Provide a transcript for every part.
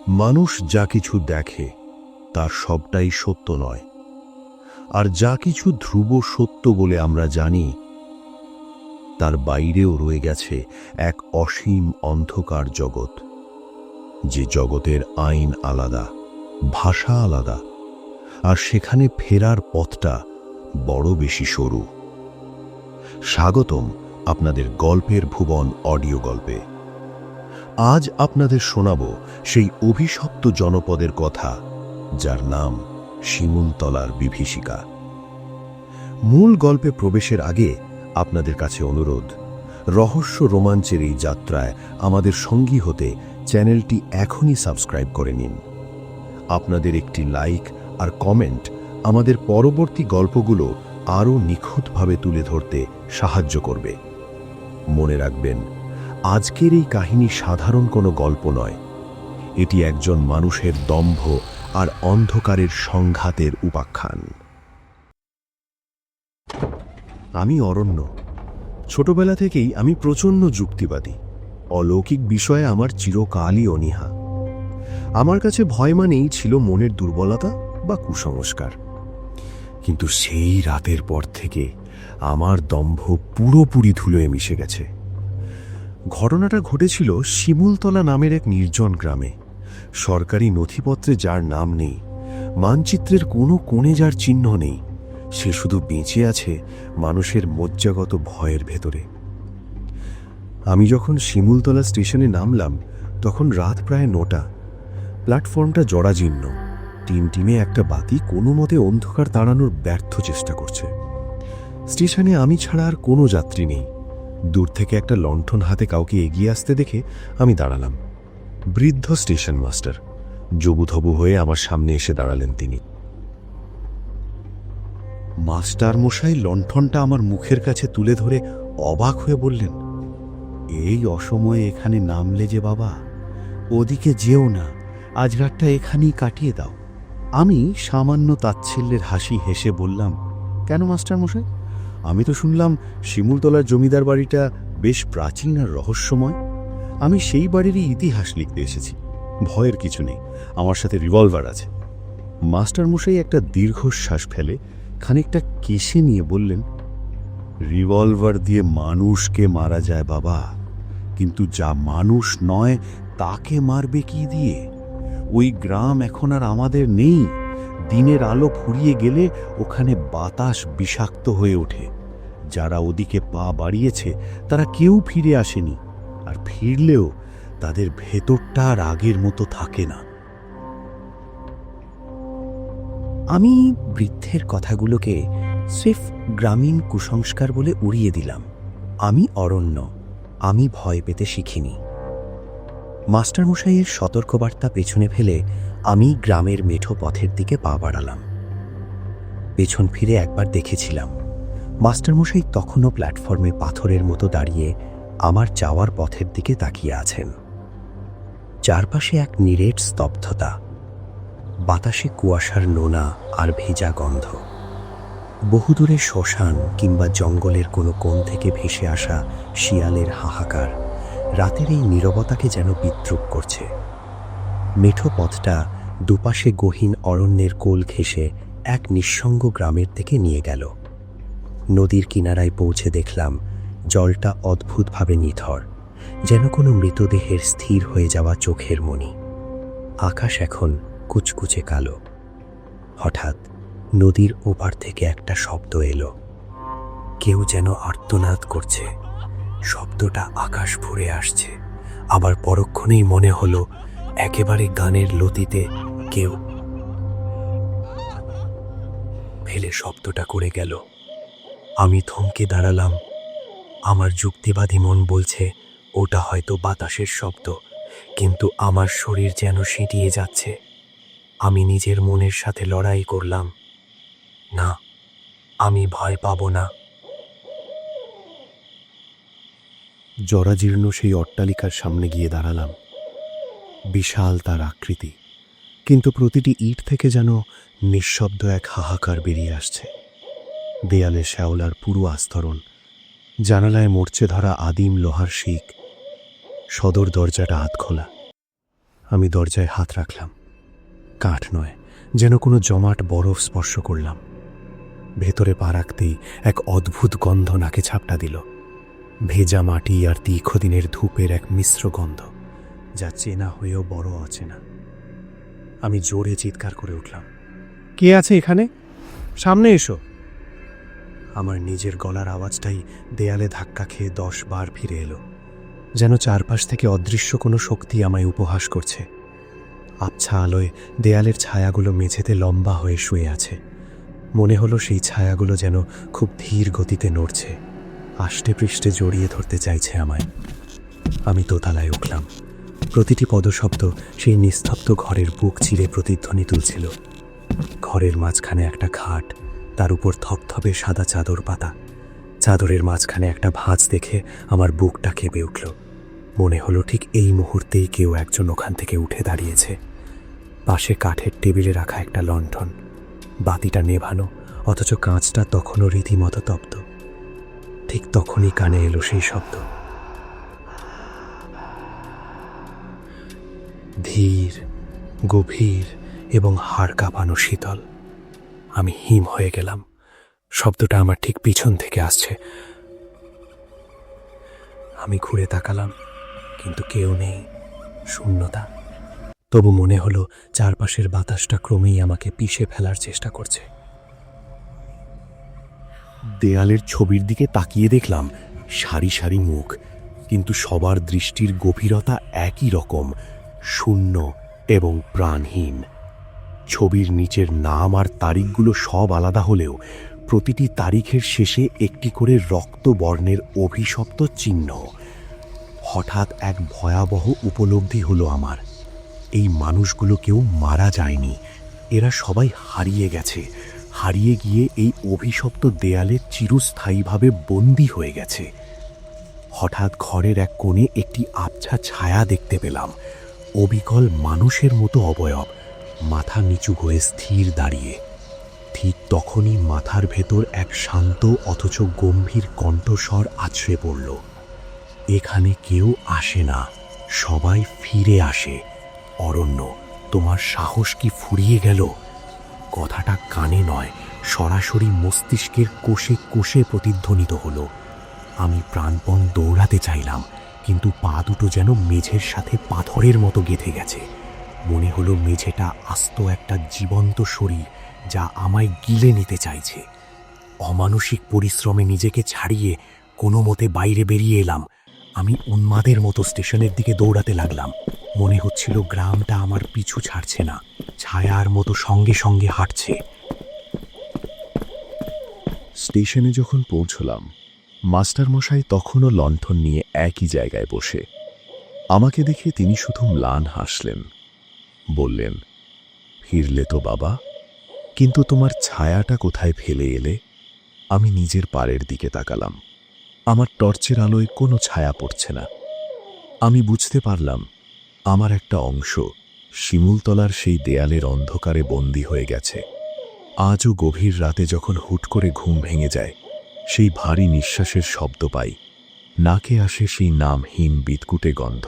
মানুষ যা কিছু দেখে তার সবটাই সত্য নয়, আর যা কিছু ধ্রুব সত্য বলে আমরা জানি তার বাইরেও রয়ে গেছে এক অসীম অন্ধকার জগৎ, যে জগতের আইন আলাদা, ভাষা আলাদা, আর সেখানে ফেরার পথটা বড় বেশি সরু। স্বাগতম আপনাদের গল্পের ভুবন অডিও গল্পে। আজ আপনাদের শোনাব সেই অভিশপ্ত জনপদের কথা, যার নাম শিমুলতলার বিভীষিকা। মূল গল্পে প্রবেশের আগে আপনাদের কাছে অনুরোধ, রহস্য রোমাঞ্চের এই যাত্রায় আমাদের সঙ্গী হতে চ্যানেলটি এখনই সাবস্ক্রাইব করে নিন। আপনাদের একটি লাইক আর কমেন্ট আমাদের পরবর্তী গল্পগুলো আরও নিখুঁতভাবে তুলে ধরতে সাহায্য করবে। মনে রাখবেন, আজকের এই কাহিনী সাধারণ কোনো গল্প নয়, এটি একজন মানুষের দম্ভ আর অন্ধকারের সংঘাতের উপাখ্যান। আমি অরণ্য। ছোটবেলা থেকেই আমি প্রচণ্ড যুক্তিবাদী। অলৌকিক বিষয়ে আমার চিরকালই অনীহা। আমার কাছে ভয় মানেই ছিল মনের দুর্বলতা বা কুসংস্কার। কিন্তু সেই রাতের পর থেকে আমার দম্ভ পুরোপুরি ধুলোয় মিশে গেছে। ঘটনাটা ঘটেছিল শিমুলতলা নামের এক নির্জন গ্রামে। সরকারি নথিপত্রে যার নাম নেই, মানচিত্রের কোনো কোণে যার চিহ্ন নেই, সে শুধু বেঁচে আছে মানুষের মজ্জাগত ভয়ের ভেতরে। আমি যখন শিমুলতলা স্টেশনে নামলাম তখন রাত প্রায় 9টা। প্ল্যাটফর্মটা জরাজীর্ণ, টিমটিমে একটা বাতি কোনো মতে অন্ধকার তাড়ানোর ব্যর্থ চেষ্টা করছে। স্টেশনে আমি ছাড়া আর কোনো যাত্রী নেই। দূর থেকে একটা লণ্ঠন হাতে কাউকে এগিয়ে আসতে দেখে আমি দাঁড়ালাম। বৃদ্ধ স্টেশন মাস্টার জবুথবু হয়ে আমার সামনে এসে দাঁড়ালেন তিনি। মাস্টার মশাই লণ্ঠনটা আমার মুখের কাছে তুলে ধরে অবাক হয়ে বললেন, এই অসময়ে এখানে নামলে যে বাবা, ওদিকে যেও না, আজ রাতটা এখানেই কাটিয়ে দাও। আমি সামান্য তাচ্ছিল্যের হাসি হেসে বললাম, কেন মাস্টার মশাই? আমি তো শুনলাম শিমুলতলার জমিদার বাড়িটা বেশ প্রাচীন আর রহস্যময়। আমি সেই বাড়িরই ইতিহাস লিখতে এসেছি। ভয়ের কিছু নেই, আমার সাথে রিভলভার আছে। মাস্টার মশাই একটা দীর্ঘশ্বাস ফেলে খানিকটা কেশে নিয়ে বললেন, রিভলভার দিয়ে মানুষকে মারা যায় বাবা, কিন্তু যা মানুষ নয় তাকে মারবে কি দিয়ে? ওই গ্রাম এখন আর আমাদের নেই। দিনের আলো ফুরিয়ে গেলে ওখানে বাতাস বিষাক্ত হয়ে ওঠে। যারা ওদিকে পা বাড়িয়েছে তারা কেউ ফিরে আসেনি, আর ফিরলেও তাদের ভেতরটা আর আগের মতো থাকে না। আমি বৃদ্ধের কথাগুলোকে স্রেফ গ্রামীণ কুসংস্কার বলে উড়িয়ে দিলাম। আমি অরণ্য, আমি ভয় পেতে শিখিনি। মাস্টারমশাইয়ের সতর্কবার্তা পেছনে ফেলে আমি গ্রামের মেঠো পথের দিকে পা বাড়ালাম। পেছন ফিরে একবার দেখেছিলাম, মাস্টারমশাই তখনও প্ল্যাটফর্মে পাথরের মতো দাঁড়িয়ে আমার যাওয়ার পথের দিকে তাকিয়ে আছেন। চারপাশে এক নিরেট স্তব্ধতা, বাতাসে কুয়াশার নোনা আর ভেজা গন্ধ। বহুদূরে শ্মশান কিংবা জঙ্গলের কোনো কোণ থেকে ভেসে আসা শিয়ালের হাহাকার রাতের এই নীরবতাকে যেন বিদ্রূপ করছে। মেঠো পথটা দুপাশে গহীন অরণ্যের কোল ঘেঁষে এক নিঃসঙ্গ গ্রামের দিকে নিয়ে গেল। নদীর কিনারায় পৌঁছে দেখলাম জলটা অদ্ভুতভাবে নিথর, যেন কোনো মৃতদেহের স্থির হয়ে যাওয়া চোখের মণি। আকাশ এখন কুচকুচে কালো। হঠাৎ নদীর ওপার থেকে একটা শব্দ এলো, কেউ যেন আর্তনাদ করছে। শব্দটা আকাশ ভরে আসছে, আবার পরক্ষণেই মনে হলো একেবারে গানের লতিতে কেউ ফেলে শব্দটা করে গেল। আমি থমকে দাঁড়ালাম। আমার যুক্তিবাদী মন বলছে ওটা হয়তো বাতাসের শব্দ, কিন্তু আমার শরীর যেন সিঁটিয়ে যাচ্ছে। আমি নিজের মনের সাথে লড়াই করলাম, না, আমি ভয় পাবো না। জরাজীর্ণ সেই অট্টালিকার সামনে গিয়ে দাঁড়ালাম। বিশাল তার আকৃতি, কিন্তু প্রতিটি ইট থেকে যেন নিঃশব্দ এক হাহাকার বেরিয়ে আসছে। দেয়ালে শ্যাওলার পুরো আস্তরণ, জানালায় মরচে ধরা আদিম লোহার শিক। সদর দরজাটা হাত খোলা। আমি দরজায় হাত রাখলাম। কাঠ নয়, যেন কোনো জমাট বরফ স্পর্শ করলাম। ভেতরে পা রাখতেই এক অদ্ভুত গন্ধ নাকে ঝাপটা দিল। ভেজা মাটি আর দীর্ঘদিনের ধূপের এক মিশ্র গন্ধ, যা চেনা হয়েও বড় অচেনা। আমি জোরে চিৎকার করে উঠলাম, কে আছে এখানে? সামনে এসো। আমার নিজের গলার আওয়াজটাই দেয়ালে ধাক্কা খেয়ে 10 বার ফিরে এলো, যেন চারপাশ থেকে অদৃশ্য কোনো শক্তি আমায় উপহাস করছে। আবছা আলোয় দেয়ালের ছায়াগুলো মেঝেতে লম্বা হয়ে শুয়ে আছে। মনে হলো সেই ছায়াগুলো যেন খুব ধীর গতিতে নড়ছে, আষ্টে পৃষ্ঠে জড়িয়ে ধরতে চাইছে আমায়। আমি দোতলায় উঠলাম। প্রতিটি পদশব্দ সেই নিস্তব্ধ ঘরের বুক চিরে প্রতিধ্বনি তুলছিল। ঘরের মাঝখানে একটা খাট, তার উপর থপথপে সাদা চাদর পাতা। চাদরের মাঝখানে একটা ভাঁজ দেখে আমার বুকটা কেঁপে উঠল। মনে হলো ঠিক এই মুহূর্তেই কেউ একজন ওখান থেকে উঠে দাঁড়িয়েছে। পাশে কাঠের টেবিলে রাখা একটা লণ্ঠন, বাতিটা নেভানো, অথচ কাঁচটা তখনও রীতিমতো তপ্ত। ঠিক তখনই কানে এলো সেই শব্দ, ধীর, গভীর এবং হাড় কাঁপানো শীতল। আমি হিম হয়ে গেলাম। শব্দটা আমার ঠিক পিছন থেকে আসছে। আমি ঘুরে তাকালাম, কিন্তু কেউ নেই, শূন্যতা। তবু মনে হলো চারপাশের বাতাসটা ক্রমেই আমাকে পিষে ফেলার চেষ্টা করছে। দেয়ালের ছবির দিকে তাকিয়ে দেখলাম সারি সারি মুখ, কিন্তু সবার দৃষ্টির গভীরতা একই রকম, শূন্য এবং প্রাণহীন। ছবির নিচের নাম আর তারিখগুলো সব আলাদা হলেও প্রতিটি তারিখের শেষে একটি করে রক্তবর্ণের অভিশপ্ত চিহ্ন। হঠাৎ এক ভয়াবহ উপলব্ধি হলো আমার। এই মানুষগুলো কেউ মারা যায়নি, এরা সবাই হারিয়ে গেছে, হারিয়ে গিয়ে এই অভিশপ্ত দেয়ালে চিরস্থায়ীভাবে বন্দী হয়ে গেছে। হঠাৎ ঘরের এক কোণে একটি আবছা ছায়া দেখতে পেলাম, অবিকল মানুষের মতো অবয়ব, মাথা নিচু হয়ে স্থির দাঁড়িয়ে। ঠিক তখনই মাথার ভেতর এক শান্ত অথচ গম্ভীর কণ্ঠস্বর আছড়ে পড়ল, এখানে কেউ আসে না, সবাই ফিরে আসে। অরণ্য, তোমার সাহস কি ফুরিয়ে গেল? কথাটা কানে নয়, সরাসরি মস্তিষ্কের কোষে কোষে প্রতিধ্বনিত হলো। আমি প্রাণপণ দৌড়াতে চাইলাম, কিন্তু পা দুটো যেন মেঝের সাথে পাথরের মতো গেঁথে গেছে। মনে হলো মেঝেটা আস্ত একটা জীবন্ত শরীর, যা আমায় গিলে নিতে চাইছে। অমানসিক পরিশ্রমে নিজেকে ছাড়িয়ে কোনো মতে বাইরে বেরিয়ে এলাম। আমি উন্মাদের মতো স্টেশনের দিকে দৌড়াতে লাগলাম। মনে হচ্ছিল গ্রামটা আমার পিছু ছাড়ছে না, ছায়ার মতো সঙ্গে সঙ্গে হাঁটছে। স্টেশনে যখন পৌঁছলাম, মাস্টারমশাই তখনও লণ্ঠন নিয়ে একই জায়গায় বসে। আমাকে দেখে তিনি শুধু ম্লান হাসলেন, বললেন, ফিরলে তো বাবা, কিন্তু তোমার ছায়াটা কোথায় ফেলে এলে? আমি নিজের পাড়ের দিকে তাকালাম। আমার টর্চের আলোয় কোনো ছায়া পড়ছে না। আমি বুঝতে পারলাম আমার একটা অংশ শিমুলতলার সেই দেয়ালের অন্ধকারে বন্দী হয়ে গেছে। আজও গভীর রাতে যখন হুট করে ঘুম ভেঙে যায়, সেই ভারী নিঃশ্বাসের শব্দ পাই, নাকে আসে সেই নামহীন বিদকুটে গন্ধ।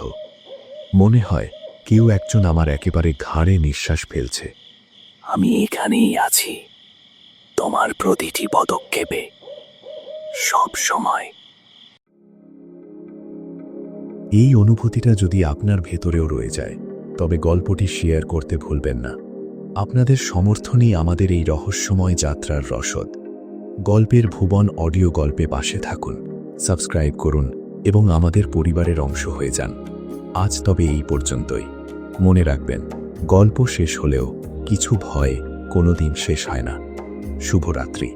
মনে হয় কেউ একজন আমার একেবারে ঘাড়ে নিঃশ্বাস ফেলছে। আমি এখানেই আছি, তোমার প্রতিটি পদক্ষেপে, সব সময়। এই অনুভূতিটা যদি আপনার ভেতরেও রয়ে যায়, তবে গল্পটি শেয়ার করতে ভুলবেন না। আপনাদের সমর্থনই আমাদের এই রহস্যময় যাত্রার রসদ। গল্পের ভুবন অডিও গল্পে পাশে থাকুন, সাবস্ক্রাইব করুন এবং আমাদের পরিবারের অংশ হয়ে যান। আজ তবে এই পর্যন্তই। মনে রাখবেন, গল্প শেষ হলেও কিছু ভয় কোনোদিন শেষ হয় না। শুভরাত্রি।